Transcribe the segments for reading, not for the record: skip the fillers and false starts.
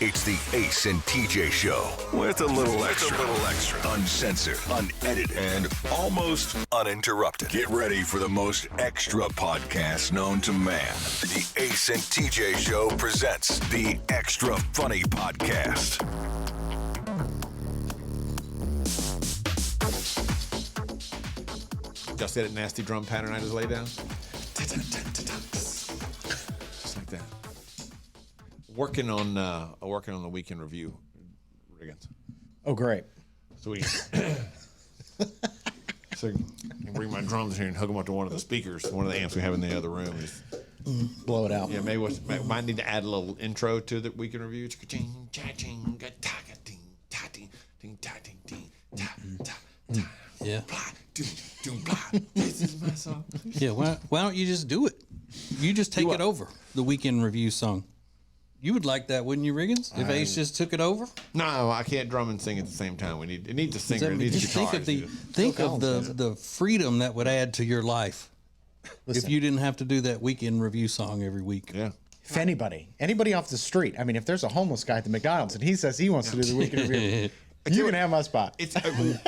It's the Ace and TJ Show with a little extra. Uncensored, unedited, and almost uninterrupted. Get ready for the most extra podcast known to man. The Ace and TJ Show presents the Extra Funny Podcast. Y'all see that nasty drum pattern I just laid down? Just like that. Working on the weekend review, Riggins. Oh, great. So I can bring my drums here and hook them up to one of the speakers, one of the amps we have in the other room. Just, blow it out. yeah, might need to add a little intro to the weekend review. Yeah. This is my song. Yeah, why don't you just do it? You just take it over, the weekend review song. You would like that, wouldn't you, Riggins? If Ace just took it over? No, I can't drum and sing at the same time. It needs a singer. It needs a Just guitar. think of the freedom that would add to your life if you didn't have to do that weekend review song every week. Yeah. If anybody off the street, I mean, if there's a homeless guy at the McDonald's and he says he wants to do the weekend review, you can have my spot. It's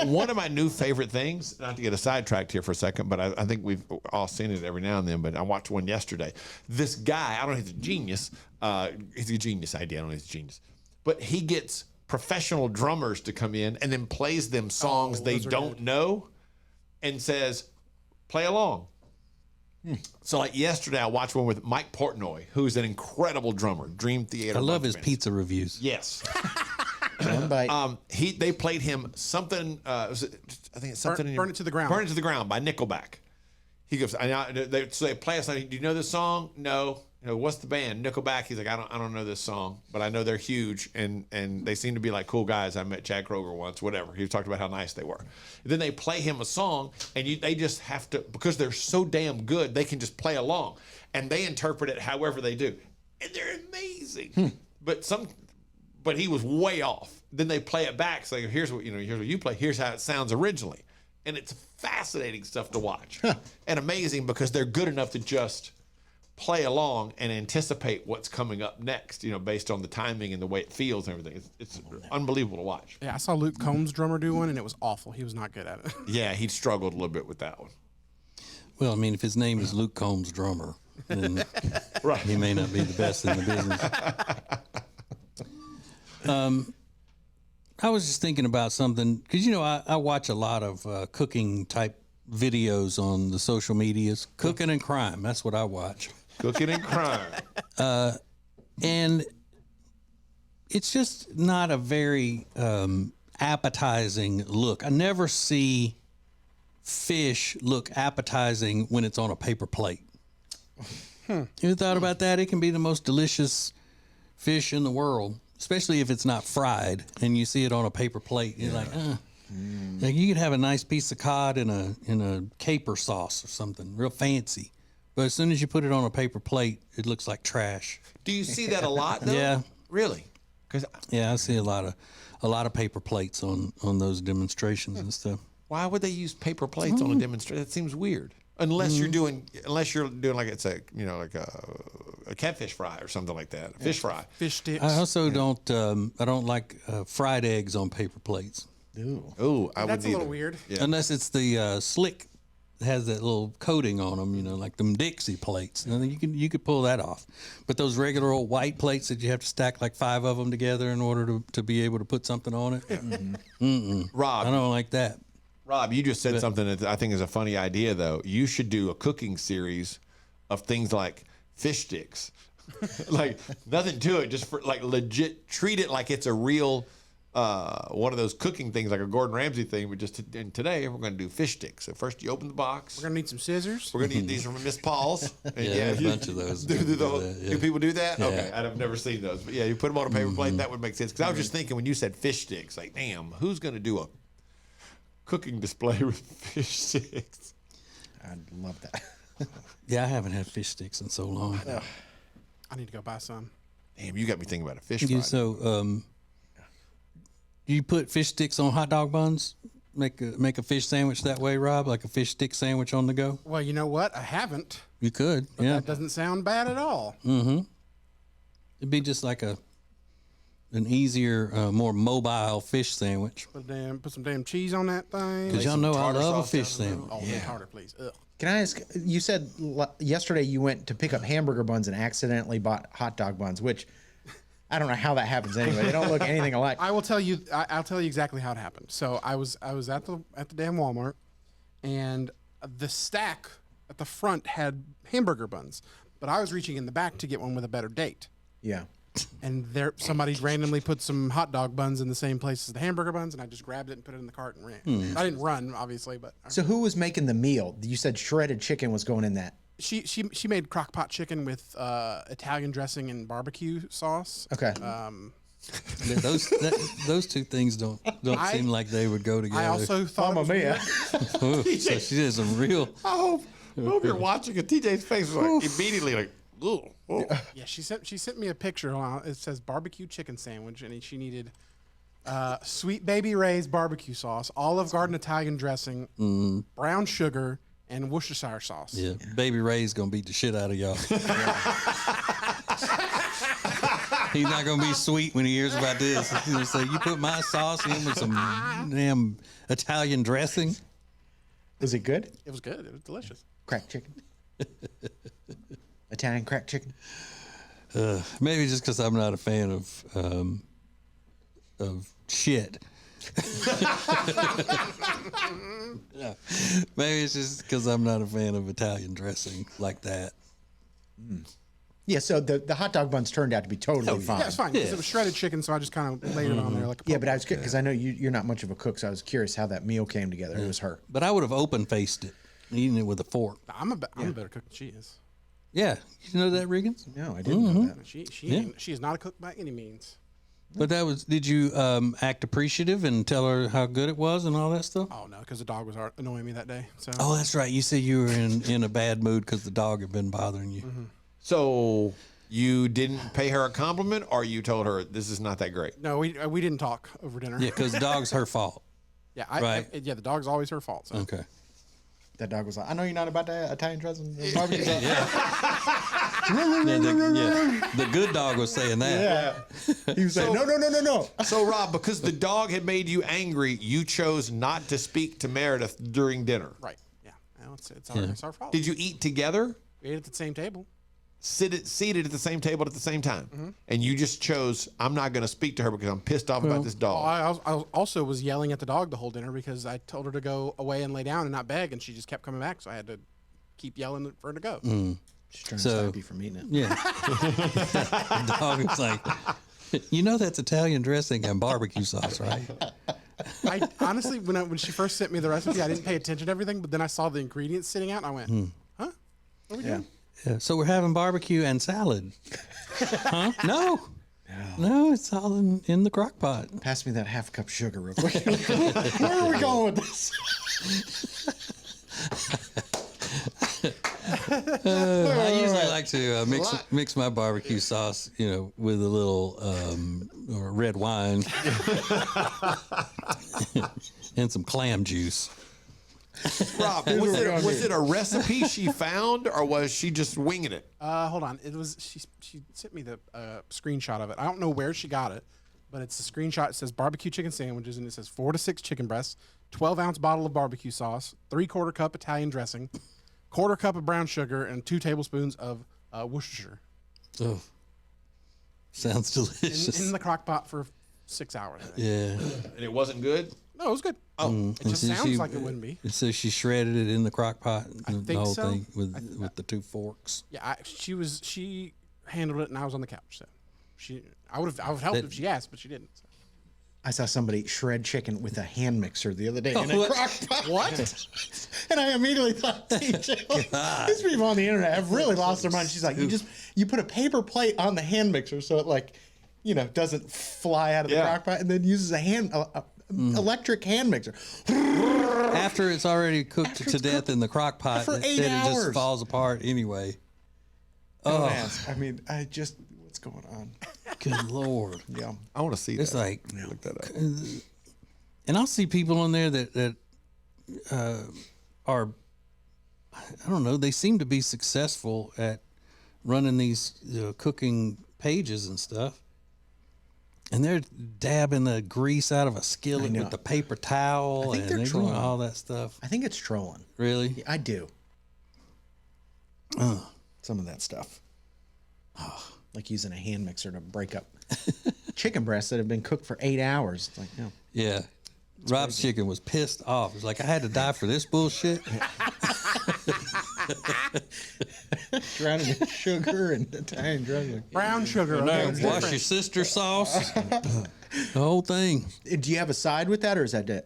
one of my new favorite things, not to get a sidetracked here for a second, but I think we've all seen it every now and then, but I watched one yesterday. This guy, I don't know if he's a genius. He's a genius idea. I don't know if he's a genius. But he gets professional drummers to come in and then plays them songs they don't know and says, play along. So like yesterday, I watched one with Mike Portnoy, who's an incredible drummer, Dream Theater. I love his band. pizza reviews. Yes. One bite. They played him something. I think it's something. Burn It to the Ground. Burn It to the Ground by Nickelback. He goes. They play us. Do you know this song? No. What's the band? Nickelback. He's like, I don't know this song, but I know they're huge and they seem to be like cool guys. I met Chad Kroger once. Whatever. He talked about how nice they were. Then they play him a song, and they just have to, because they're so damn good. They can just play along, and they interpret it however they do, and they're amazing. But he was way off. Then they play it back. So here's what you play. Here's how it sounds originally. And it's fascinating stuff to watch. And amazing because they're good enough to just play along and anticipate what's coming up next, based on the timing and the way it feels and everything. It's unbelievable to watch. Yeah, I saw Luke Combs' drummer do one, and it was awful. He was not good at it. Yeah, he struggled a little bit with that one. Well, I mean, if his name is Luke Combs Drummer, then Right. he may not be the best in the business. I was just thinking about something because I watch a lot of cooking type videos on the social medias. Cooking and crime, that's what I watch. Cooking and crime. And it's just not a very appetizing look. I never see fish look appetizing when it's on a paper plate. You thought about that? It can be the most delicious fish in the world, especially if it's not fried and you see it on a paper plate. You're like, Like you could have a nice piece of cod in a caper sauce or something real fancy, but as soon as you put it on a paper plate, it looks like trash. Do you see that a lot, though? Yeah. Really? Yeah, I see a lot of paper plates on those demonstrations and stuff. Why would they use paper plates on a demonstration? That seems weird. Unless you're doing like it's a a catfish fry or something like that, a fish fry. Fish sticks. I also don't like fried eggs on paper plates. Ooh, I That's would a little weird. Yeah. Unless it's the slick, has that little coating on them, like them Dixie plates. And you could pull that off. But those regular old white plates that you have to stack like 5 of them together in order to be able to put something on it. Rob, I don't like that. Rob, you just said something that I think is a funny idea, though. You should do a cooking series of things like fish sticks. Like, nothing to it, just for like legit, treat it like it's a real one of those cooking things, like a Gordon Ramsay thing. But and today we're going to do fish sticks. So first you open the box. We're going to need some scissors. We're going to need these from Miss Paul's. And a bunch of those. Do people do that? Yeah. Okay, I've never seen those. But yeah, you put them on a paper plate. That would make sense. Because I was just thinking when you said fish sticks, like, damn, who's going to do a cooking display with fish sticks? I'd love that. Yeah, I haven't had fish sticks in so long. I need to go buy some. Damn, you got me thinking about a fish fry. Yeah, so you put fish sticks on hot dog buns? Make a fish sandwich that way, Rob? Like a fish stick sandwich on the go? Well, you know what? I haven't. You could, But yeah. that doesn't sound bad at all. It'd be just like a an easier, more mobile fish sandwich. Put some damn cheese on that thing. Because y'all know I tartar love a sauce fish down the sandwich. Oh, yeah. Tartar, please. Ugh. Can I ask? You said yesterday you went to pick up hamburger buns and accidentally bought hot dog buns, which I don't know how that happens anyway. They don't look anything alike. I will tell you. I'll tell you exactly how it happened. So I was at the damn Walmart, and the stack at the front had hamburger buns, but I was reaching in the back to get one with a better date. Yeah. And there, somebody randomly put some hot dog buns in the same place as the hamburger buns, and I just grabbed it and put it in the cart and ran. I didn't run, obviously, but So who was making the meal? You said shredded chicken was going in that. she made crock pot chicken with Italian dressing and barbecue sauce. Okay. Those two things don't seem like they would go together. I also thought Mamma it mia. was weird. So she did some real. I hope you're watching it. TJ's face was like immediately like, ooh. Yeah, she sent me a picture. It says barbecue chicken sandwich, and she needed Sweet Baby Ray's barbecue sauce, Olive Garden Italian dressing, brown sugar, and Worcestershire sauce. Yeah, Baby Ray's gonna beat the shit out of y'all. He's not gonna be sweet when he hears about this. He's gonna say, "You put my sauce in with some damn Italian dressing." Was it good? It was good. It was delicious. Cracked chicken. Italian cracked chicken. Maybe just because I'm not a fan of shit. Yeah. Maybe it's just because I'm not a fan of Italian dressing like that. Yeah, so the hot dog buns turned out to be totally fine. Yeah, it's fine because it was shredded chicken, so I just kind of laid it on there like a Yeah, but I was good because I know you're not much of a cook, so I was curious how that meal came together. It was her. But I would have open faced it, eating it with a fork. I'm a better cook than she is. Yeah, you know that, Riggins? No, I didn't know that. She is not a cook by any means. But that was. Did you act appreciative and tell her how good it was and all that stuff? Oh no, because the dog was annoying me that day. So Oh, that's right. You said you were in a bad mood because the dog had been bothering you. So you didn't pay her a compliment, or you told her this is not that great? no, we didn't talk over dinner. Yeah, because the dog's her fault. Yeah, Right. the dog's always her fault. So. Okay. That dog was like, I know you're not about that Italian dressing and barbecue sauce. The good dog was saying that. He was like, no. So Rob, because the dog had made you angry, you chose not to speak to Meredith during dinner. Right. Yeah. Well, it's our fault. Did you eat together? We ate at the same table. Seated at the same table at the same time, and you just chose, I'm not going to speak to her because I'm pissed off about this dog. I also was yelling at the dog the whole dinner because I told her to go away and lay down and not beg, and she just kept coming back, so I had to keep yelling for her to go. She's trying to So- stop you from eating it. Yeah. The dog was like, you know that's Italian dressing and barbecue sauce, right? I honestly, when she first sent me the recipe, I didn't pay attention to everything, but then I saw the ingredients sitting out, and I went, huh? What are we doing? Yeah. So we're having barbecue and salad. Huh? No, it's all in the crock pot. Pass me that half cup sugar real quick. Where are we going with this? I usually like to mix my barbecue sauce, with a little or red wine and some clam juice. Rob, was it a recipe she found, or was she just winging it? Hold on. It was she sent me the screenshot of it. I don't know where she got it, but it's a screenshot. It says barbecue chicken sandwiches, and it says 4 to 6 chicken breasts, 12-ounce bottle of barbecue sauce, 3/4 cup Italian dressing, 1/4 cup of brown sugar, and 2 tablespoons of Worcestershire. Oh, sounds delicious. In the crock pot for 6 hours. I think. Yeah. And it wasn't good? No, it was good. Oh, it just sounds like it wouldn't be. So she shredded it in the crock pot, the think whole so. thing with the 2 forks. Yeah, she handled it, and I was on the couch. So I would have helped if she asked, but she didn't. So. I saw somebody shred chicken with a hand mixer the other day in what? a crock pot. What? And I immediately thought, TJ, these people on the internet have really lost their mind. She's like, you put a paper plate on the hand mixer so it doesn't fly out of the crock pot, and then uses a electric hand mixer. After it's already cooked to death in the crock pot, for 8 it hours. just falls apart anyway. Don't ask. I mean, what's going on? Good Lord. Yeah. I want to see It's that. like, Look that up. and I'll see people in there that are, I don't know, they seem to be successful at running these cooking pages and stuff. And they're dabbing the grease out of a skillet with the paper towel. I think and they're doing trolling. all that stuff. I think it's trolling. Really? Yeah, I do. Some of that stuff. Like using a hand mixer to break up chicken breasts that have been cooked for 8 hours. It's like, no. Yeah. Rob's chicken was pissed off. It's like, I had to die for this bullshit. Drowning in sugar and Italian dressing. Brown sugar. No, Okay, it's wash different. your sister sauce. The whole thing. Do you have a side with that, or is that it?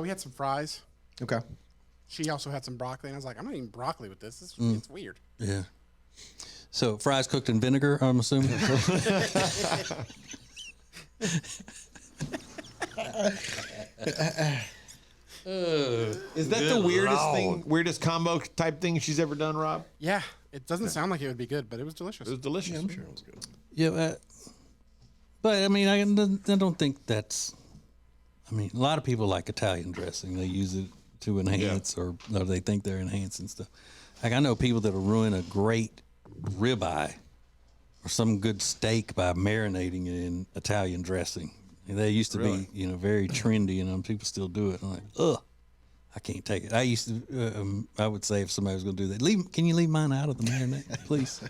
We had some fries. Okay. She also had some broccoli, and I was like, I'm not eating broccoli with this. It's weird. Yeah. So fries cooked in vinegar, I'm assuming. Is that the weirdest combo type thing she's ever done, Rob? Yeah, it doesn't sound like it would be good, but it was delicious. It was delicious. I'm sure it was good. Yeah, but I mean, I don't think that's. I mean, a lot of people like Italian dressing. They use it to enhance, or they think they're enhancing stuff. Like I know people that'll ruin a great ribeye or some good steak by marinating it in Italian dressing. And they used to be, very trendy, and people still do it. I'm like, ugh, I can't take it. I used to, I would say if somebody was going to do that, can you leave mine out of the marinade, please?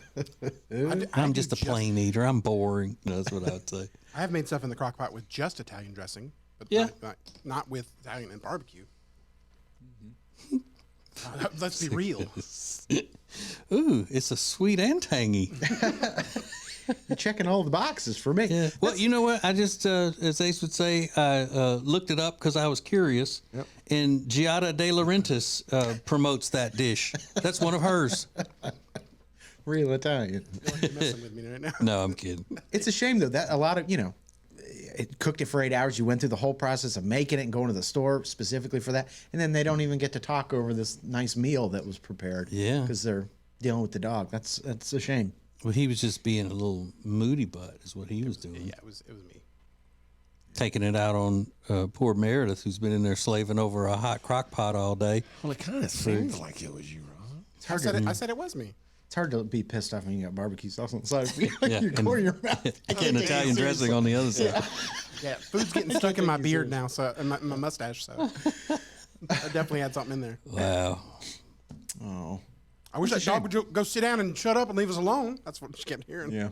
I'm just a plain eater. I'm boring. That's what I would say. I have made stuff in the crock pot with just Italian dressing, but not with Italian and barbecue. Let's be real. Ooh, it's a sweet and tangy. You're checking all the boxes for me. Yeah. Well, you know what? I just, as Ace would say, I looked it up because I was curious. Yep. And Giada De Laurentiis promotes that dish. That's one of hers. Real Italian. You're messing with me right now. No, I'm kidding. It's a shame though that a lot of it cooked it for 8 hours. You went through the whole process of making it and going to the store specifically for that, and then they don't even get to talk over this nice meal that was prepared. Yeah. Because they're dealing with the dog. That's a shame. Well, he was just being a little moody butt, is what he was doing. Yeah, it was me. Taking it out on poor Meredith, who's been in there slaving over a hot crock pot all day. Well, it kind of seems like it was you, Rob. I said it was me. It's hard to be pissed off when you got barbecue sauce on the side. Yeah, You're and- going your mouth. And Italian dressing on the other side. Yeah, food's getting stuck in my beard now, so and my mustache. So I definitely had something in there. Wow. Oh. I wish that dog would go sit down and shut up and leave us alone. That's what she kept hearing. Yeah.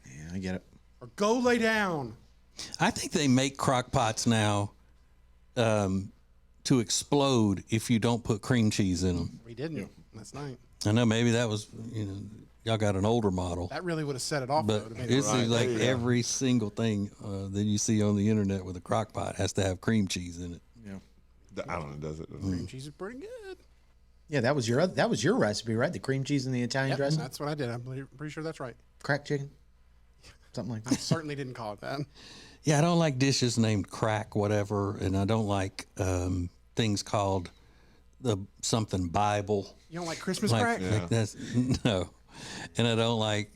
Yeah, I get it. Or go lay down. I think they make crock pots now to explode if you don't put cream cheese in them. We didn't last night. I know maybe that was, y'all got an older model. That really would have set it off. But though, to make it's it right. like every single thing that you see on the internet with a crock pot has to have cream cheese in it. Yeah. I don't know, does it? Cream cheese is pretty good. Yeah, that was your recipe, right? The cream cheese and the Italian Yep, dressing? that's what I did. I'm pretty sure that's right. Cracked chicken? Something like I that. certainly didn't call it that. Yeah, I don't like dishes named crack, whatever, and I don't like things called the something Bible. You don't like Christmas Like, crack? like that's no, and I don't like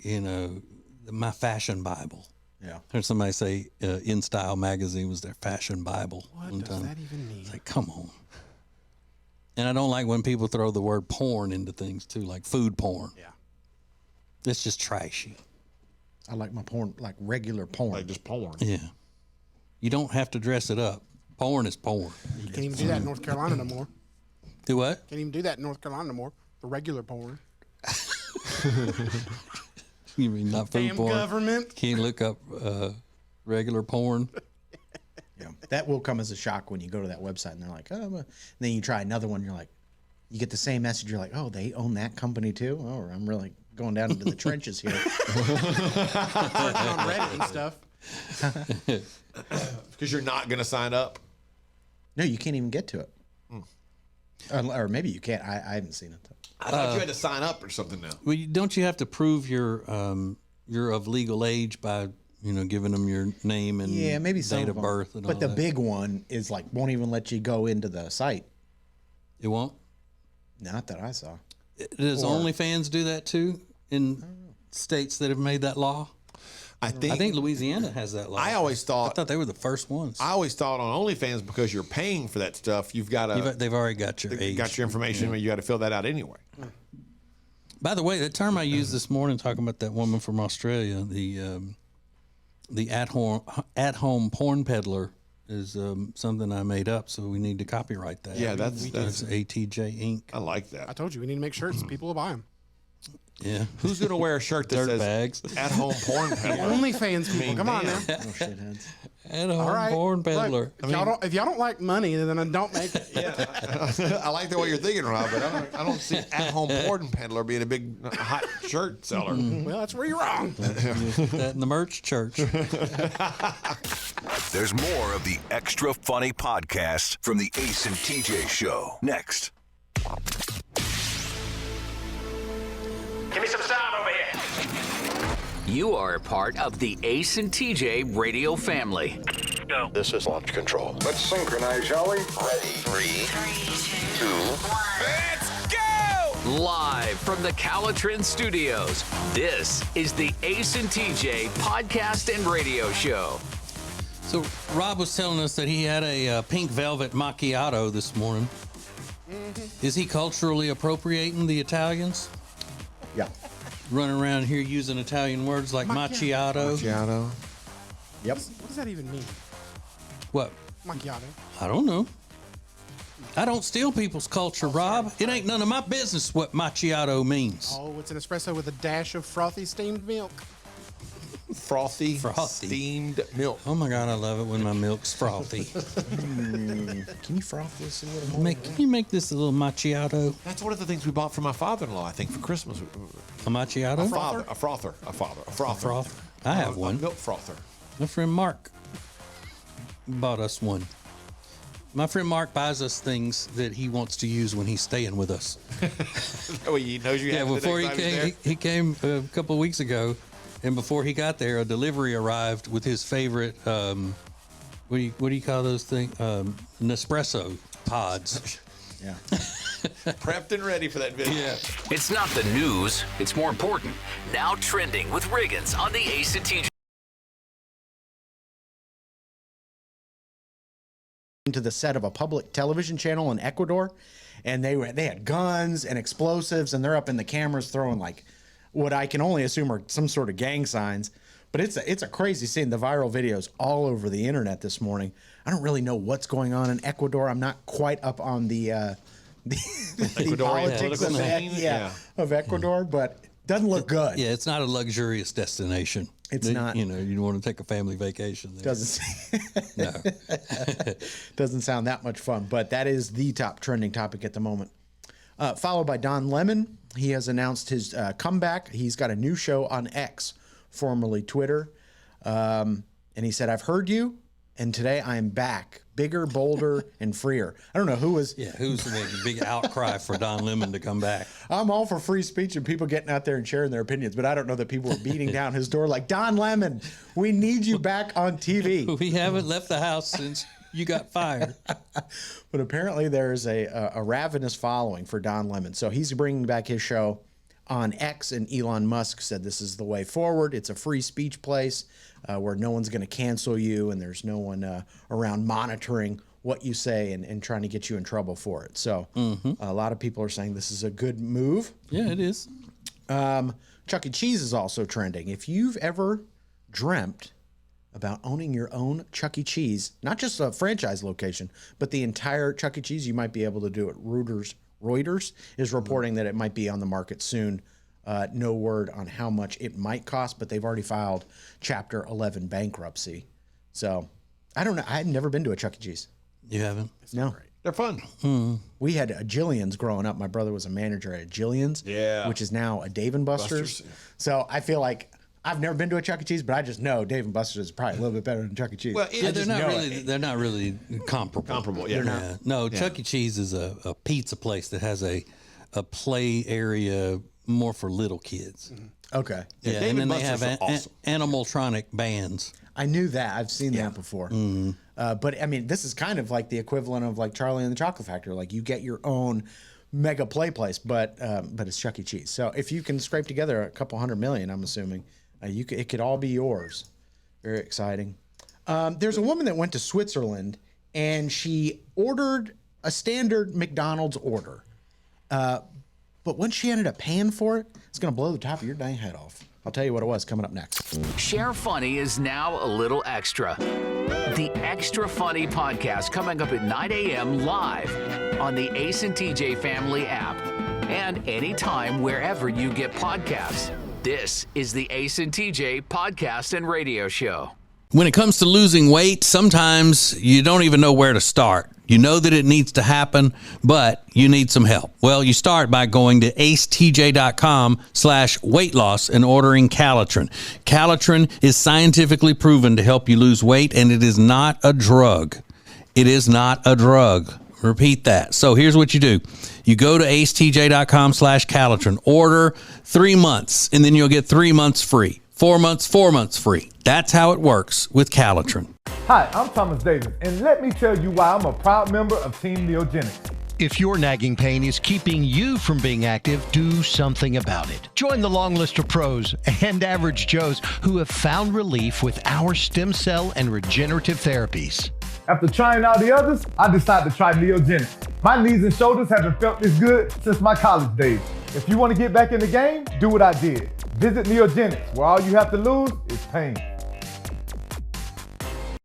my fashion Bible. Yeah. Heard somebody say In Style magazine was their fashion Bible. What one does time. that even mean? It's like, come on. And I don't like when people throw the word porn into things too, like food porn. Yeah. It's just trashy. I like my porn, like regular porn. Like just porn. Yeah. You don't have to dress it up. Porn is porn. You can't even do that in North Carolina no more. Do what? Can't even do that in North Carolina no more. The regular porn. You mean not food Damn porn? government. Can't look up regular porn. Yeah, that will come as a shock when you go to that website and they're like, oh, and then you try another one. You're like, you get the same message. You're like, oh, they own that company too. Oh, I'm really going down into the trenches here. Searching on Reddit and stuff. Because you're not going to sign up. No, you can't even get to it. Or maybe you can't. I haven't seen it. I thought you had to sign up or something now. Well, don't you have to prove you're of legal age by giving them your name and Yeah, maybe some date of of them. birth and But all the that? big one is like won't even let you go into the site. It won't. Not that I saw. Does OnlyFans do that too in states that have made that law? I think Louisiana has that law. I always I thought they were the first ones. I always thought on OnlyFans, because you're paying for that stuff, you've got to They've already got your age. got your information, but you got to fill that out anyway. By the way, the term I used this morning talking about that woman from Australia, the at-home porn peddler, is something I made up, so we need to copyright that. Yeah, that's ATJ Inc. I like that. I told you we need to make shirts. People will buy them. Yeah. Who's gonna wear a shirt that says bags. "At Home Porn Peddler"? OnlyFans people, mean, come on now. man. Oh, shitheads. At-home All right, porn peddler. Look, if y'all don't like money, then don't make it. Yeah, I like the way you're thinking, Rob, but I don't see At Home Porn Peddler being a big hot shirt seller. Well, that's where you're wrong. That in the merch church. There's more of the Extra Funny podcast from the Ace and TJ Show. Next. Give me some sound over here. You are a part of the Ace and TJ radio family. Go. This is launch control. Let's synchronize, shall we? Ready? 3, 2, 1. Let's go! Live from the Calitrin Studios, this is the Ace and TJ podcast and radio show. So Rob was telling us that he had a pink velvet macchiato this morning. Mm-hmm. Is he culturally appropriating the Italians? Yeah. Running around here using Italian words like macchiato. Macchiato. Yep. What does that even mean? What? Macchiato. I don't know. I don't steal people's culture, Rob. It ain't none of my business what macchiato means. Oh, it's an espresso with a dash of frothy steamed milk. Frothy, Frothy. steamed milk. Oh my God, I love it when my milk's frothy. Can you froth this a little more? Can you make this a little macchiato? That's one of the things we bought for my father-in-law, I think, for Christmas. A macchiato? A frother. Froth. I have one. A milk frother. My friend Mark bought us one. My friend Mark buys us things that he wants to use when he's staying with us. Oh, he knows you have it the before he next time he's came, he came a couple of weeks ago, and before he got there, a delivery arrived with his favorite. What do you call those things? Nespresso pods. Yeah. prepped and ready for that video. Yeah. It's not the news, it's more important. Now trending with Riggins on the Ace and TJ. Into the set of a public television channel in Ecuador, and they had guns and explosives, and they're up in the cameras throwing like what I can only assume are some sort of gang signs. But it's a crazy scene. The viral videos all over the internet this morning. I don't really know what's going on in Ecuador. I'm not quite up on the politics of of Ecuador, but it doesn't look good. Yeah, it's not a luxurious destination. It's not. You know, you want to take a family vacation there. No. Doesn't sound that much fun, but that is the top trending topic at the moment. Followed by Don Lemon. He has announced his comeback. He's got a new show on X, formerly Twitter. And he said, "I've heard you, and today I am back, bigger, bolder, and freer." I don't know who's the big outcry for Don Lemon to come back. I'm all for free speech and people getting out there and sharing their opinions, but I don't know that people were beating down his door like, "Don Lemon, we need you back on TV." We haven't left the house since you got fired. But apparently there's a ravenous following for Don Lemon. So he's bringing back his show on X, and Elon Musk said this is the way forward. It's a free speech place where no one's going to cancel you, and there's no one around monitoring what you say and trying to get you in trouble for it. So a lot of people are saying this is a good move. Yeah, it is. Chuck E. Cheese is also trending. If you've ever dreamt about owning your own Chuck E. Cheese, not just a franchise location, but the entire Chuck E. Cheese, you might be able to do it. Reuters is reporting that it might be on the market soon. No word on how much it might cost, but they've already filed Chapter 11 bankruptcy. So I don't know. I've never been to a Chuck E. Cheese. You haven't? No. They're fun. We had a Jillian's growing up. My brother was a manager at Jillian's, which is now a Dave & Buster's. So I feel like I've never been to a Chuck E. Cheese, but I just know Dave & Buster's is probably a little bit better than Chuck E. Cheese. Well, they're not really comparable. Yeah. They're not. No, Chuck E. Cheese is a pizza place that has a play area more for little kids. Okay. Yeah, Dave and then & they have Buster's are awesome. animatronic bands. I knew that. I've seen that before. But I mean, this is kind of like the equivalent of like Charlie and the Chocolate Factory. Like you get your own mega play place, but it's Chuck E. Cheese. So if you can scrape together a couple $100 million, I'm assuming it could all be yours. Very exciting. There's a woman that went to Switzerland and she ordered a standard McDonald's order. But when she ended up paying for it, it's going to blow the top of your dang head off. I'll tell you what it was coming up next. Share Funny is now a little extra. The Extra Funny podcast coming up at 9 a.m. live on the Ace and TJ Family app and anytime wherever you get podcasts. This is the Ace and TJ podcast and radio show. When it comes to losing weight, sometimes you don't even know where to start. You know that it needs to happen, but you need some help. Well, you start by going to acetj.com/weight loss and ordering Calitrin. Calitrin is scientifically proven to help you lose weight, and it is not a drug. It is not a drug. Repeat that. So here's what you do. You go to acetj.com/Calitrin, order 3 months, and then you'll get 3 months free. 4 months free. That's how it works with Calitrin. Hi, I'm Thomas Davis, and let me tell you why I'm a proud member of Team Neogenics. If your nagging pain is keeping you from being active, do something about it. Join the long list of pros and average Joes who have found relief with our stem cell and regenerative therapies. After trying all the others, I decided to try Neogenics. My knees and shoulders haven't felt this good since my college days. If you want to get back in the game, do what I did. Visit Neogenics, where all you have to lose is pain.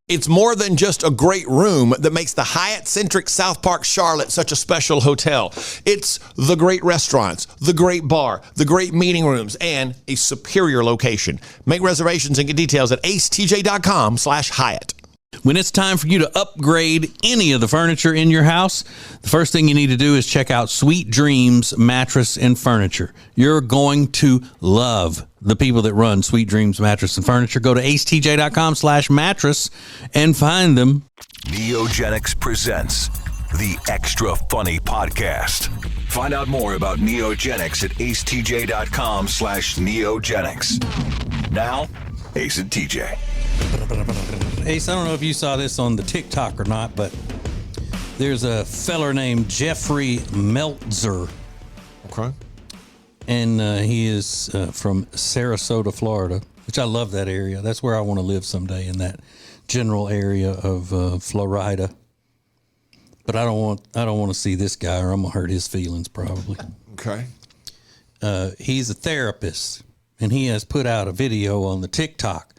It's more than just a great room that makes the Hyatt-centric South Park Charlotte such a special hotel. It's the great restaurants, the great bar, the great meeting rooms, and a superior location. Make reservations and get details at acetj.com/Hyatt. When it's time for you to upgrade any of the furniture in your house, the first thing you need to do is check out Sweet Dreams Mattress and Furniture. You're going to love the people that run Sweet Dreams Mattress and Furniture. Go to acetj.com/mattress and find them. Neogenics presents the Extra Funny Podcast. Find out more about Neogenics at acetj.com/Neogenics. Now, Ace and TJ. Ace, I don't know if you saw this on the TikTok or not, but there's a feller named Jeffrey Meltzer. Okay. And he is from Sarasota, Florida, which I love that area. That's where I want to live someday, in that general area of Florida. But I don't want to see this guy, or I'm gonna hurt his feelings probably. Okay. He's a therapist, and he has put out a video on the TikTok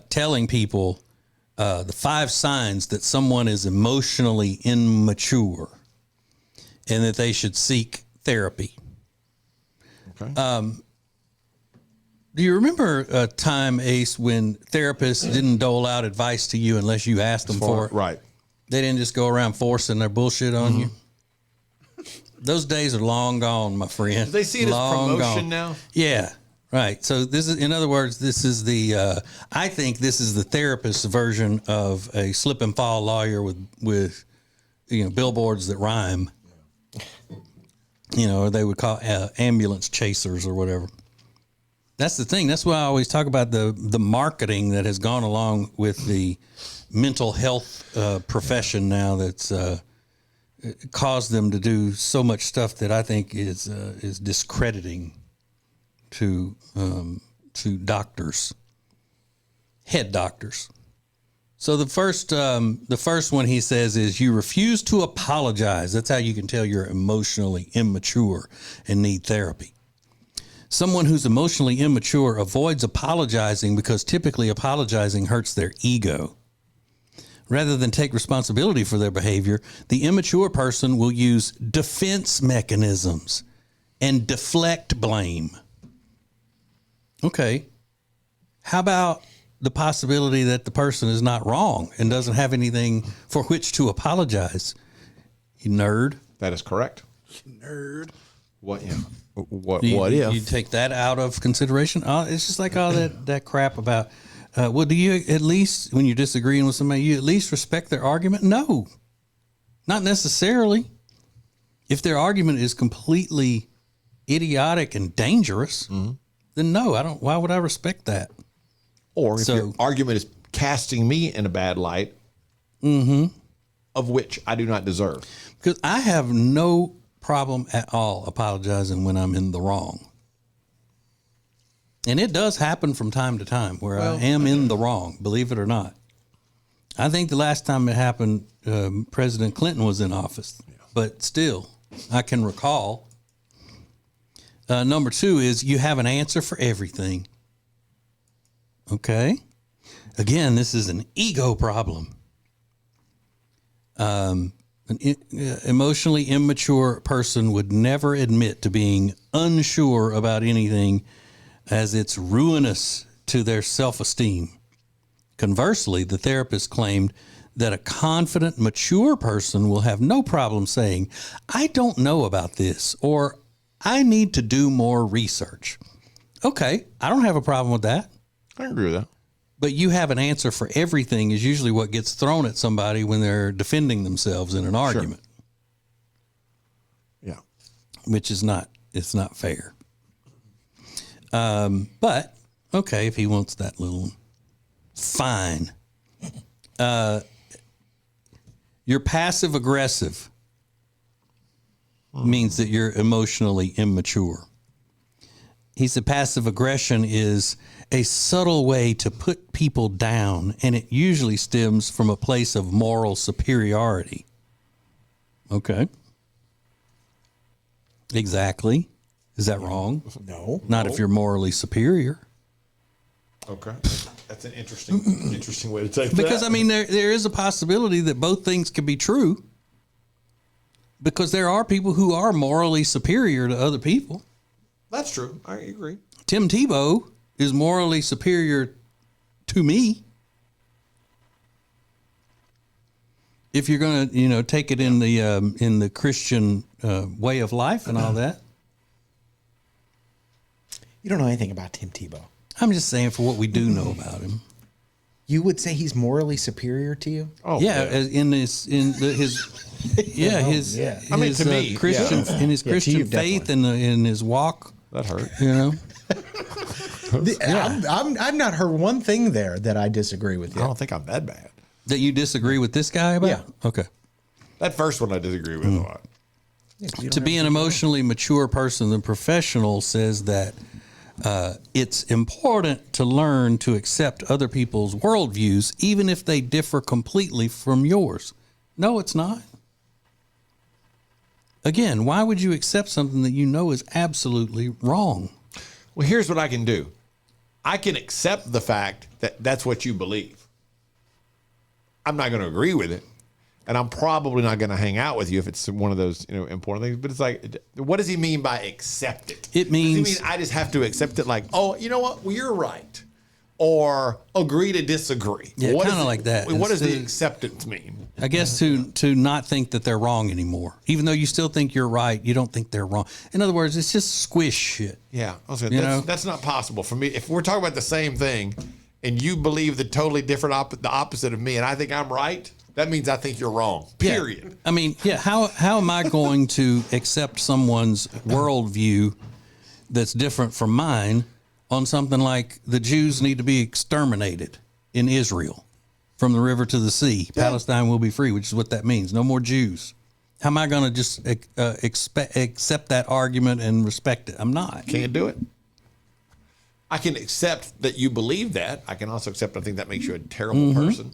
telling people the 5 signs that someone is emotionally immature and that they should seek therapy. Okay. Do you remember a time, Ace, when therapists didn't dole out advice to you unless you asked them for it? Right. They didn't just go around forcing their bullshit on you. Those days are long gone, my friend. Do they see it long as promotion gone. now? Yeah. Right. So this is, in other words, this is the, I think this is the therapist's version of a slip and fall lawyer with, billboards that rhyme, or they would call ambulance chasers or whatever. That's the thing. That's why I always talk about the marketing that has gone along with the mental health profession now. That's caused them to do so much stuff that I think is discrediting to doctors, head doctors. So the first one he says is, you refuse to apologize. That's how you can tell you're emotionally immature and need therapy. Someone who's emotionally immature avoids apologizing because typically apologizing hurts their ego. Rather than take responsibility for their behavior, the immature person will use defense mechanisms and deflect blame. Okay. How about the possibility that the person is not wrong and doesn't have anything for which to apologize? You nerd. That is correct. Nerd. What? Yeah. What You if? take that out of consideration? It's just like all that crap about, well, do you at least, when you're disagreeing with somebody, you at least respect their argument? No, not necessarily. If their argument is completely idiotic and dangerous, then no, I don't. Why would I respect that? Or if your argument is casting me in a bad light, of which I do not deserve. Because I have no problem at all apologizing when I'm in the wrong. And it does happen from time to time where I am in the wrong, believe it or not. I think the last time it happened, President Clinton was in office. But still, I can recall Number 2 is you have an answer for everything. Okay. Again, this is an ego problem. An emotionally immature person would never admit to being unsure about anything, as it's ruinous to their self-esteem. Conversely, the therapist claimed that a confident, mature person will have no problem saying, I don't know about this, or I need to do more research. Okay, I don't have a problem with that. I agree with that. But you have an answer for everything is usually what gets thrown at somebody when they're defending themselves in an argument. Yeah. Which is not, it's not fair. But, okay, if he wants that little, fine. You're passive aggressive means that you're emotionally immature. He said passive aggression is a subtle way to put people down, and it usually stems from a place of moral superiority. Okay. Exactly. Is that wrong? No. Not if you're morally superior. Okay. That's an interesting way to take that. Because, I mean, there is a possibility that both things could be true. Because there are people who are morally superior to other people. That's true. I agree. Tim Tebow is morally superior to me. If you're going to, take it in the Christian way of life and all that. You don't know anything about Tim Tebow. I'm just saying for what we do know about him. You would say he's morally superior to you? Oh, yeah, in his I mean, to me, Christian in his Christian faith and in his walk. That hurt. I've not heard one thing there that I disagree with you. I don't think I'm that bad. That you disagree with this guy about? Yeah. Okay. That first one I disagree with a lot. To be an emotionally mature person, the professional says that it's important to learn to accept other people's worldviews, even if they differ completely from yours. No, it's not. Again, why would you accept something that you know is absolutely wrong? Well, here's what I can do. I can accept the fact that that's what you believe. I'm not going to agree with it. And I'm probably not going to hang out with you if it's one of those, important things. But it's like, what does he mean by accept it? It means... Does he mean I just have to accept it like, oh, you know what? Well, you're right. Or agree to disagree. Yeah, kind of like that. What does the acceptance mean? I guess to not think that they're wrong anymore. Even though you still think you're right, you don't think they're wrong. In other words, it's just squish shit. Yeah. That's not possible for me. If we're talking about the same thing and you believe the totally different, the opposite of me, and I think I'm right, that means I think you're wrong, period. Yeah. I mean, how am I going to accept someone's worldview that's different from mine on something like the Jews need to be exterminated in Israel from the river to the sea? Yeah. Palestine will be free, which is what that means. No more Jews. How am I going to just accept that argument and respect it? I'm not. Can't do it. I can accept that you believe that. I can also accept I think that makes you a terrible person.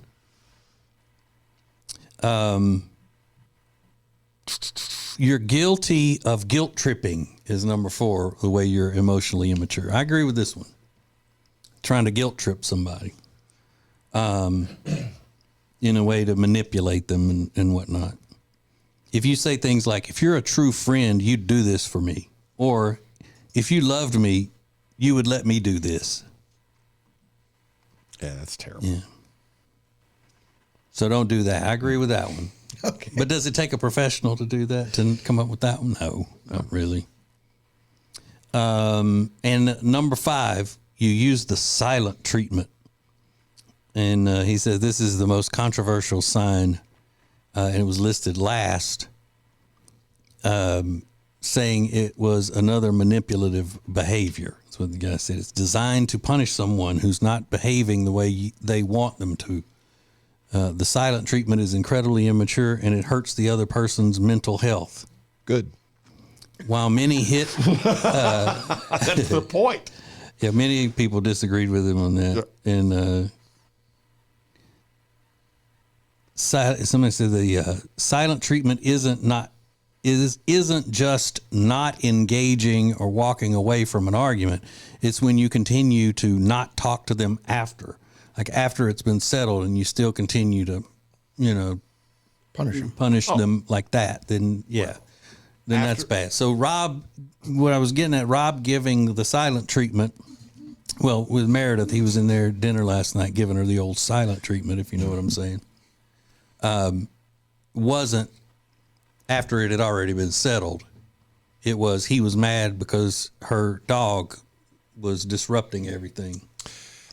You're guilty of guilt tripping is number 4, the way you're emotionally immature. I agree with this one. Trying to guilt trip somebody in a way to manipulate them and whatnot. If you say things like, if you're a true friend, you'd do this for me. Or if you loved me, you would let me do this. Yeah, that's terrible. Yeah. So don't do that. I agree with that one. Okay. But does it take a professional to do that, to come up with that one? No, not really. And number 5, you use the silent treatment. And he said this is the most controversial sign, and it was listed last, saying it was another manipulative behavior. That's what the guy said. It's designed to punish someone who's not behaving the way they want them to. The silent treatment is incredibly immature, and it hurts the other person's mental health. Good. While many hit... That's the point. Yeah, many people disagreed with him on that. Yeah. And somebody said the silent treatment isn't not isn't just not engaging or walking away from an argument. It's when you continue to not talk to them after, like after it's been settled, and you still continue to, punish them like that. Then that's bad. So Rob, what I was getting at, Rob giving the silent treatment. Well, with Meredith, he was in there at dinner last night giving her the old silent treatment, if you know what I'm saying. Wasn't after it had already been settled. It was, he was mad because her dog was disrupting everything.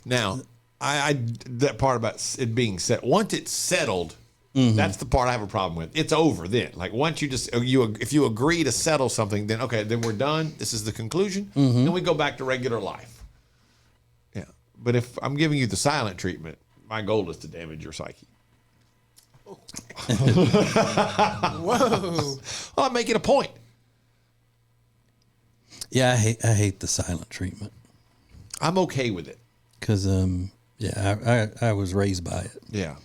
Now, I that part about it being set, once it's settled, that's the part I have a problem with. It's over then. Like once if you agree to settle something, then okay, then we're done. This is the conclusion. Then we go back to regular life. Yeah. But if I'm giving you the silent treatment, my goal is to damage your psyche. Whoa. Well, I'm making a point. Yeah, I hate the silent treatment. I'm okay with it. Because, I was raised by it. Yeah.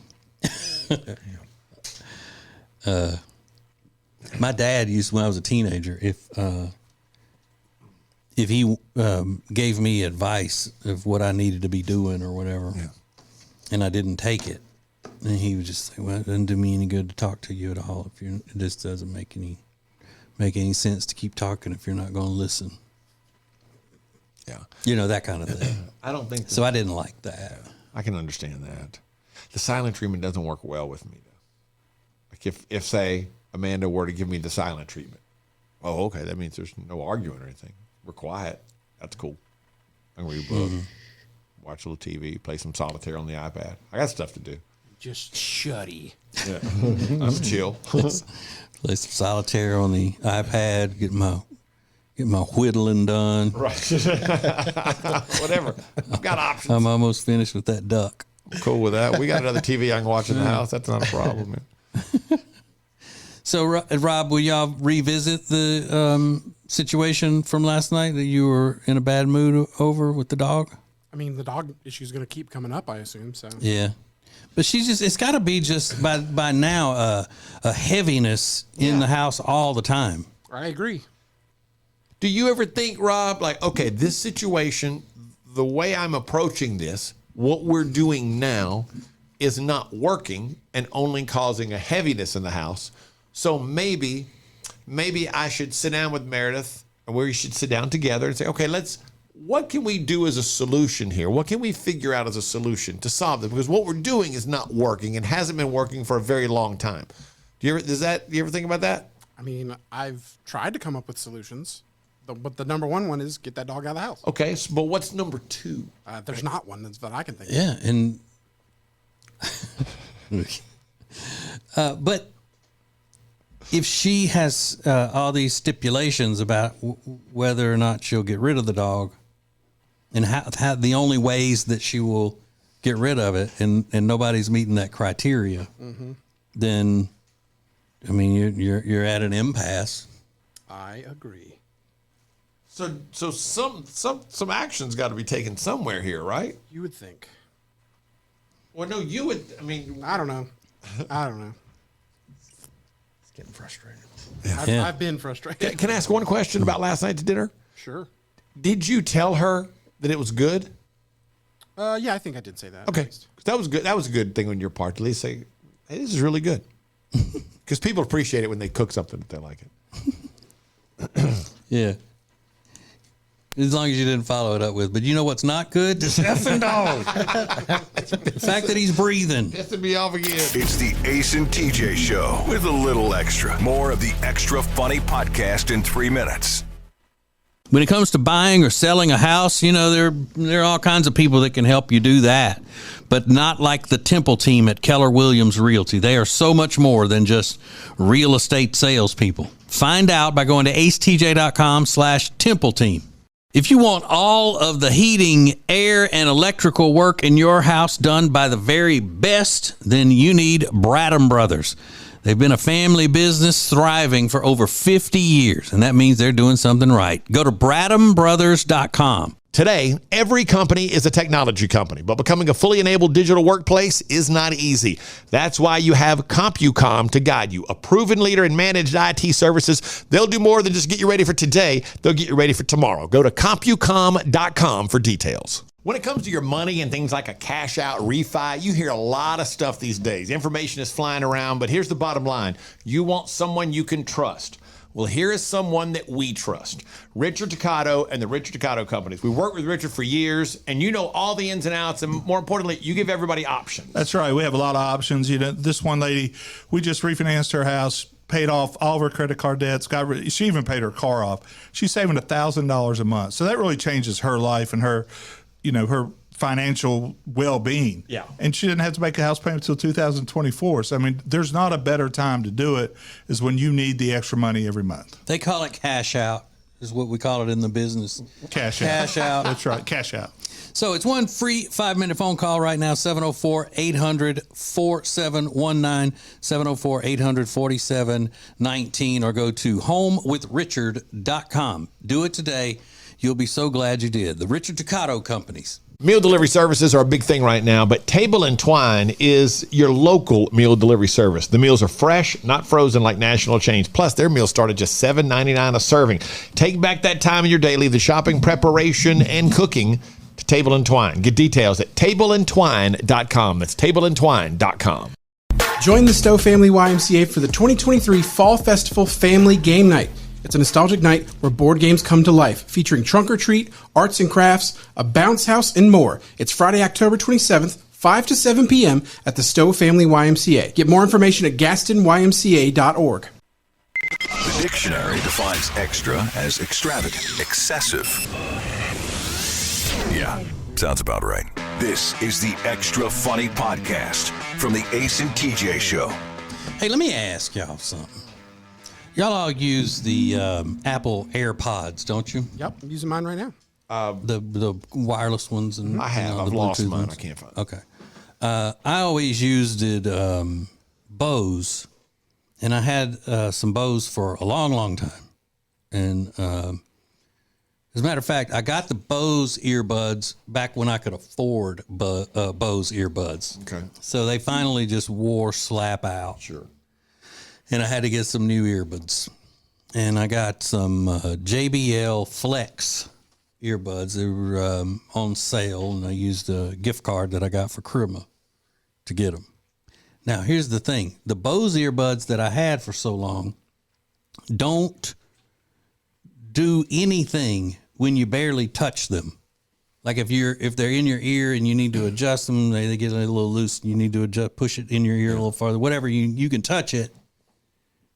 My dad used, when I was a teenager, if he gave me advice of what I needed to be doing or whatever, and I didn't take it, and he would just say, well, it doesn't do me any good to talk to you at all. It just doesn't make any sense to keep talking if you're not going to listen. Yeah. That kind of thing. I don't think so. I didn't like that. I can understand that. The silent treatment doesn't work well with me, though. Like if say, Amanda were to give me the silent treatment. Oh, okay. That means there's no arguing or anything. We're quiet. That's cool. I can read a book, watch a little TV, play some solitaire on the iPad. I got stuff to do. Just shutty. Yeah. I'm chill. Play some solitaire on the iPad, get my whittling done. Right. Whatever. I've got options. I'm almost finished with that duck. I'm cool with that. We got another TV I can watch in the house. That's not a problem, man. So, Rob, will y'all revisit the situation from last night that you were in a bad mood over with the dog? I mean, the dog issue is going to keep coming up, I assume. So yeah, but it's got to be just by now a heaviness in the house all the time. I agree. Do you ever think, Rob, like, okay, this situation, the way I'm approaching this, what we're doing now is not working and only causing a heaviness in the house. So maybe I should sit down with Meredith, and we should sit down together and say, okay, what can we do as a solution here? What can we figure out as a solution to solve this? Because what we're doing is not working and hasn't been working for a very long time. Do you ever think about that? I mean, I've tried to come up with solutions, but the number one is get that dog out of the house. Okay, but what's number two? There's not one that I can think of. Yeah, and but if she has all these stipulations about whether or not she'll get rid of the dog, and how the only ways that she will get rid of it, and nobody's meeting that criteria, then I mean you're at an impasse. I agree. So some action's got to be taken somewhere here, right? You would think. Well, no, you would. I mean, I don't know. It's getting frustrating. I've been frustrated. Can I ask one question about last night's dinner? Sure. Did you tell her that it was good? Yeah, I think I did say that. Okay, that was good. That was a good thing on your part. At least say, "Hey, this is really good," because people appreciate it when they cook something that they like it. Yeah. As long as you didn't follow it up with, but you know what's not good? This effing dog. The fact that he's breathing. Pissing me off again. It's the Ace and TJ Show with a little extra. More of the extra funny podcast in 3 minutes. When it comes to buying or selling a house, there are all kinds of people that can help you do that, but not like the Temple team at Keller Williams Realty. They are so much more than just real estate salespeople. Find out by going to acetj.com/Temple team. If you want all of the heating, air, and electrical work in your house done by the very best, then you need Bradham Brothers. They've been a family business thriving for over 50 years, and that means they're doing something right. Go to BradhamBrothers.com. Today, every company is a technology company, but becoming a fully enabled digital workplace is not easy. That's why you have CompuCom to guide you, a proven leader in managed IT services. They'll do more than just get you ready for today. They'll get you ready for tomorrow. Go to CompuCom.com for details. When it comes to your money and things like a cash out refi, you hear a lot of stuff these days. Information is flying around, but here's the bottom line. You want someone you can trust. Well, here is someone that we trust. Richard Toccato and the Richard Toccato Companies. We worked with Richard for years, and you know all the ins and outs, and more importantly, you give everybody options. That's right. We have a lot of options. You know, this one lady, we just refinanced her house, paid off all of her credit card debts. She even paid her car off. She's saving $1,000 a month. So that really changes her life and her, you know, her financial well-being. Yeah. And she didn't have to make a house payment until 2024. So, I mean, there's not a better time to do it is when you need the extra money every month. They call it cash out, is what we call it in the business. Cash out. Cash out. That's right. Cash out. So it's one free 5-minute phone call right now, 704-800-4719, 704-800-4719, or go to homewithrichard.com. Do it today. You'll be so glad you did. The Richard Toccato Companies. Meal delivery services are a big thing right now, but Table and Twine is your local meal delivery service. The meals are fresh, not frozen like national chains. Plus, their meals start at just $7.99 a serving. Take back that time in your day, leave the shopping, preparation, and cooking to Table and Twine. Get details at tableandtwine.com. That's tableandtwine.com. Join the Stowe Family YMCA for the 2023 Fall Festival Family Game Night. It's a nostalgic night where board games come to life, featuring trunk or treat, arts and crafts, a bounce house, and more. It's Friday, October 27th, 5 to 7 p.m. at the Stowe Family YMCA. Get more information at gastonymca.org. The dictionary defines extra as extravagant, excessive. Yeah, sounds about right. This is the Extra Funny Podcast from the Ace and TJ Show. Hey, let me ask y'all something. Y'all all use the Apple AirPods, don't you? Yep, I'm using mine right now. The wireless ones. And I have. the I've lost Bluetooth mine. ones. I can't find it. Okay. I always used it Bose, and I had some Bose for a long, long time. And as a matter of fact, I got the Bose earbuds back when I could afford Bose earbuds. Okay. So they finally just wore slap out. Sure. And I had to get some new earbuds. And I got some JBL Flex earbuds. They were on sale, and I used a gift card that I got for Krima to get them. Now, here's the thing. The Bose earbuds that I had for so long don't do anything when you barely touch them. Like if they're in your ear and you need to adjust them, they get a little loose. You need to push it in your ear a little farther. Whatever, you can touch it.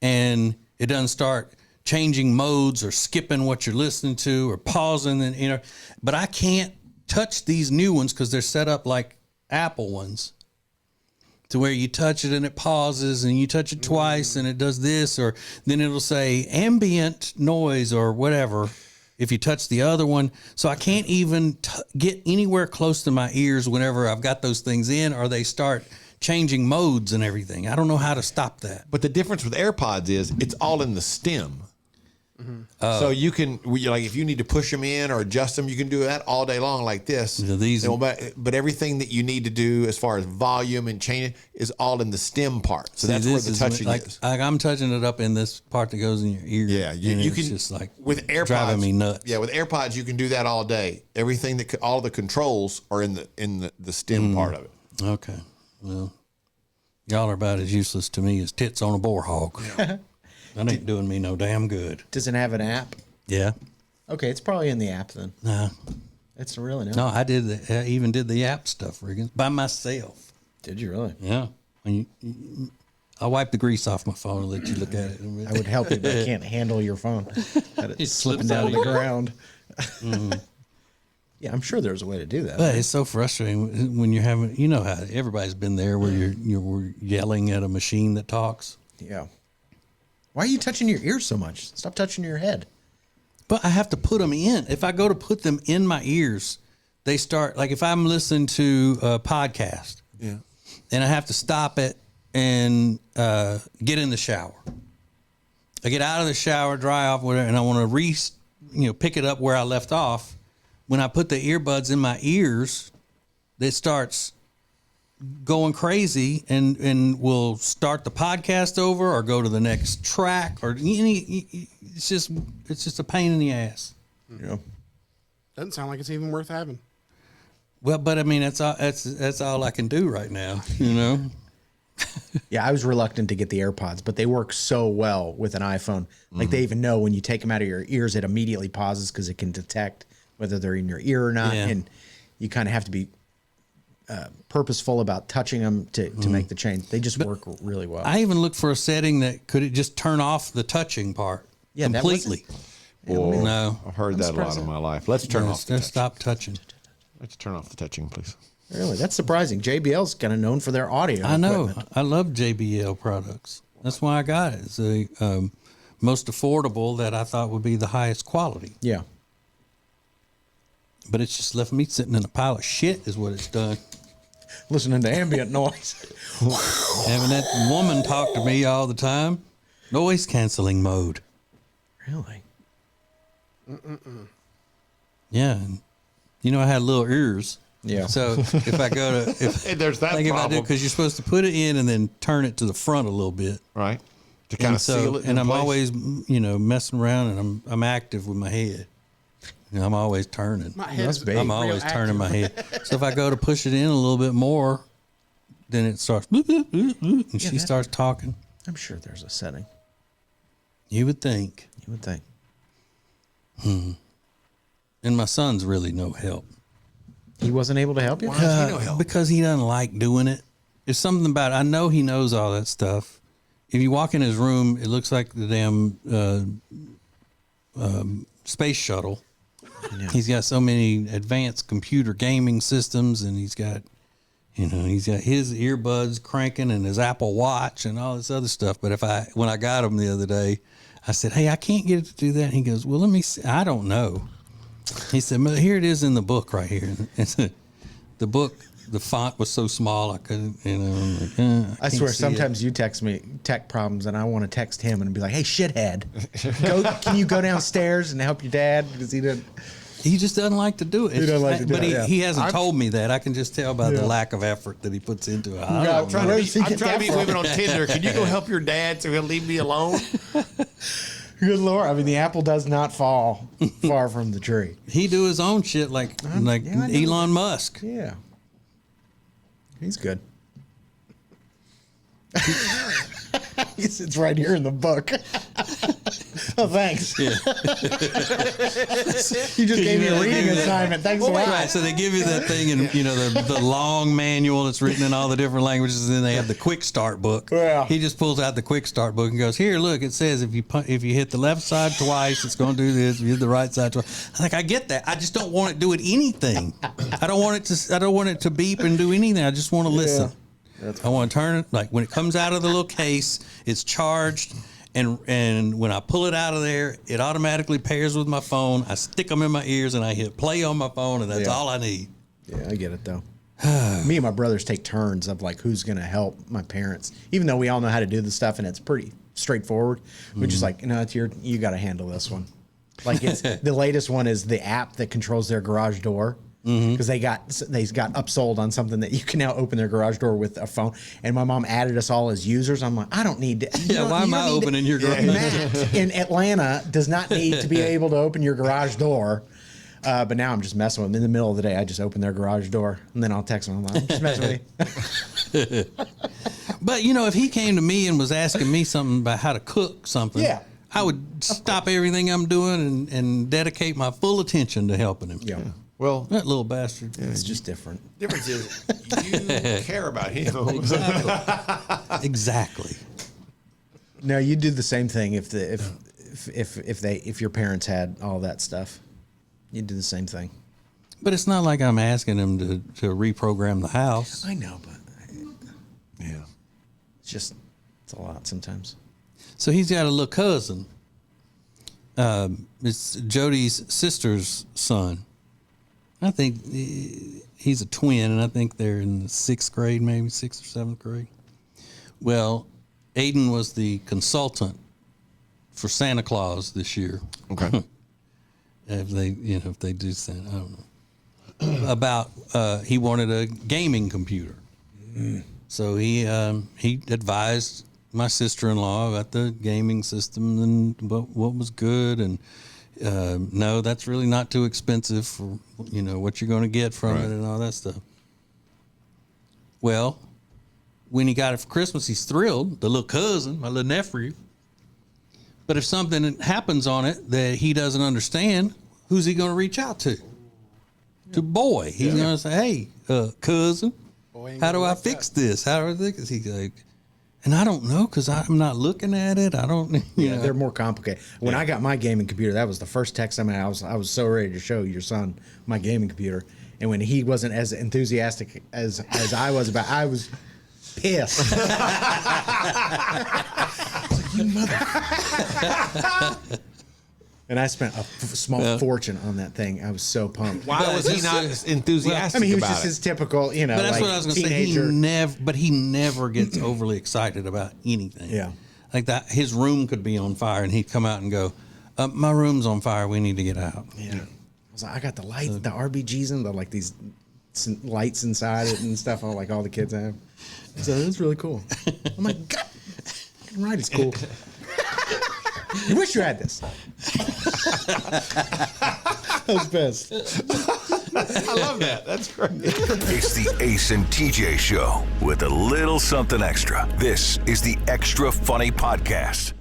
And it doesn't start changing modes or skipping what you're listening to or pausing, and but I can't touch these new ones because they're set up like Apple ones, to where you touch it and it pauses, and you touch it twice and it does this, or then it'll say ambient noise or whatever if you touch the other one. So I can't even get anywhere close to my ears whenever I've got those things in, or they start changing modes and everything. I don't know how to stop that. But the difference with AirPods is it's all in the stem. Mm-hmm. So you can, like, if you need to push them in or adjust them, you can do that all day long like this. But everything that you need to do as far as volume and changing is all in the stem part. So that's where the touching is. I'm touching it up in this part that goes in your ear. Yeah, you can. Just like with AirPods, driving me nuts. Yeah, with AirPods you can do that all day. Everything all the controls are in the stem part of it. Okay. Well, y'all are about as useless to me as tits on a boar hog. Yeah. That ain't doing me no damn good. Does it have an app? Yeah. Okay, it's probably in the app then. No. It's really not. No, I even did the app stuff, Regan, by myself. Did you really? Yeah. I'll wipe the grease off my phone and let you look at it. I would help you, but I can't handle your phone. It's slipping down to the ground. Mm-hmm. Yeah, I'm sure there's a way to do that. But it's so frustrating when you're having, you know how everybody's been there where you're yelling at a machine that talks. Yeah. Why are you touching your ears so much? Stop touching your head. But I have to put them in. If I go to put them in my ears, they start, like if I'm listening to a podcast, yeah, and I have to stop it and get in the shower. I get out of the shower, dry off, whatever, and I want to pick it up where I left off. when I put the earbuds in my ears, it starts going crazy and will start the podcast over or go to the next track or it's just a pain in the ass. Yeah. Doesn't sound like it's even worth having. Well, but I mean, that's all I can do right now, you know? Yeah, I was reluctant to get the AirPods, but they work so well with an iPhone. Like they even know when you take them out of your ears, it immediately pauses because it can detect whether they're in your ear or not. Yeah. And you kind of have to be purposeful about touching them to make the change. They just work really well. I even looked for a setting that could it just turn off the touching part completely. Boy, No. I've heard that a lot in my life. Let's turn off the touching. Stop touching. Let's turn off the touching, please. Really? That's surprising. JBL's kind of known for their audio I know. equipment. I love JBL products. That's why I got it. It's the most affordable that I thought would be the highest quality. Yeah. But it's just left me sitting in a pile of shit is what it's done. Listening to ambient noise. Having that woman talk to me all the time. Noise canceling mode. Really? Yeah. And, you know, I had little ears. Yeah. So if I go to, there's that problem. because you're supposed to put it in and then turn it to the front a little bit. Right. To kind of seal it in And I'm place. always, messing around and I'm active with my head. I'm always turning. My head is I'm always turning my head. So if I go to push it in a little bit more, then it starts, and she starts talking. I'm sure there's a setting. You would think. You would think. And my son's really no help. He wasn't able to help you? Because he doesn't like doing it. There's something about it. I know he knows all that stuff. If you walk in his room, it looks like the damn space shuttle. Yeah. He's got so many advanced computer gaming systems, and he's got his earbuds cranking and his Apple Watch and all this other stuff. But when I got him the other day, I said, "Hey, I can't get it to do that." And he goes, "Well, let me see. I don't know." He said, "Here it is in the book right here." And the book, the font was so small I couldn't. I'm like, I swear, sometimes you text me tech problems, and I want to text him and be like, "Hey, shithead, can you go downstairs and help your dad because he didn't." He just doesn't like to do it. He doesn't like to do but it, yeah. he hasn't told me that. I can just tell by the lack of effort that he puts into it. I'm trying to meet women on Tinder. Can you go help your dad so he'll leave me alone? Good Lord. I mean, the apple does not fall far from the tree. He do his own shit like Elon Musk. Yeah. He's good. It's right here in the book. Oh, thanks. Yeah. You just gave me a reading assignment. Thanks a lot. Right, so they give you that thing and the long manual that's written in all the different languages, and then they have the quick start book. Yeah. He just pulls out the quick start book and goes, "Here, look, it says if you hit the left side twice, it's going to do this. If you hit the right side twice." I'm like, I get that. I just don't want it to do anything. I don't want it to beep and do anything. I just want to listen. I want to turn it, like when it comes out of the little case, it's charged, and when I pull it out of there, it automatically pairs with my phone. I stick them in my ears, and I hit play on my phone, and that's all I need. Yeah, I get it, though. Me and my brothers take turns of, like, who's going to help my parents, even though we all know how to do the stuff, and it's pretty straightforward. We're just like, it's you got to handle this one. Like, it's the latest one is the app that controls their garage door. Because they got upsold on something that you can now open their garage door with a phone, and my mom added us all as users. I'm like, I don't need to. Why am I opening your garage? Matt in Atlanta does not need to be able to open your garage door. But now I'm just messing with them. In the middle of the day, I just open their garage door, and then I'll text them. I'm like, I'm just messing with you. But if he came to me and was asking me something about how to cook something, I would stop everything I'm doing and dedicate my full attention to helping him. Yeah. Well, that little bastard. Yeah, it's just different. Difference is you care about him. Exactly. No, you do the same thing if your parents had all that stuff. You'd do the same thing. But it's not like I'm asking him to reprogram the house. I know, but it's a lot sometimes. So he's got a little cousin. It's Jody's sister's son. I think he's a twin, and I think they're in the 6th grade, maybe 6th or 7th grade. Well, Aiden was the consultant for Santa Claus this year. Okay. if they do send, I don't know. About he wanted a gaming computer. So he advised my sister-in-law about the gaming system and what was good, and no, that's really not too expensive for what you're going to get from it and all that stuff. Well, when he got it for Christmas, he's thrilled. The little cousin, my little nephew. But if something happens on it that he doesn't understand, who's he going to reach out to? To boy. He's going to say, hey, cousin, how do I fix this? How do I fix this? He's like, and I don't know because I'm not looking at it. I don't, They're more complicated. When I got my gaming computer, that was the first text I made. I was so ready to show your son my gaming computer. And when he wasn't as enthusiastic as I was about, I was pissed. I was like, you mother. And I spent a small fortune on that thing. I was so pumped. Why was he not enthusiastic? I mean, he was about just it? his typical, But that's like what I was going to say. He never gets overly excited about anything. Yeah. Like that, his room could be on fire, and he'd come out and go, "My room's on fire. We need to get out." Yeah. I was like, I got the lights, the RBGs, and like these lights inside it and stuff. Like all the kids have. So it's really cool. I'm like, God, right, it's cool. You wish you had this. I was pissed. I love that. That's great. It's the Ace and TJ Show with a little something extra. This is the Extra Funny Podcast.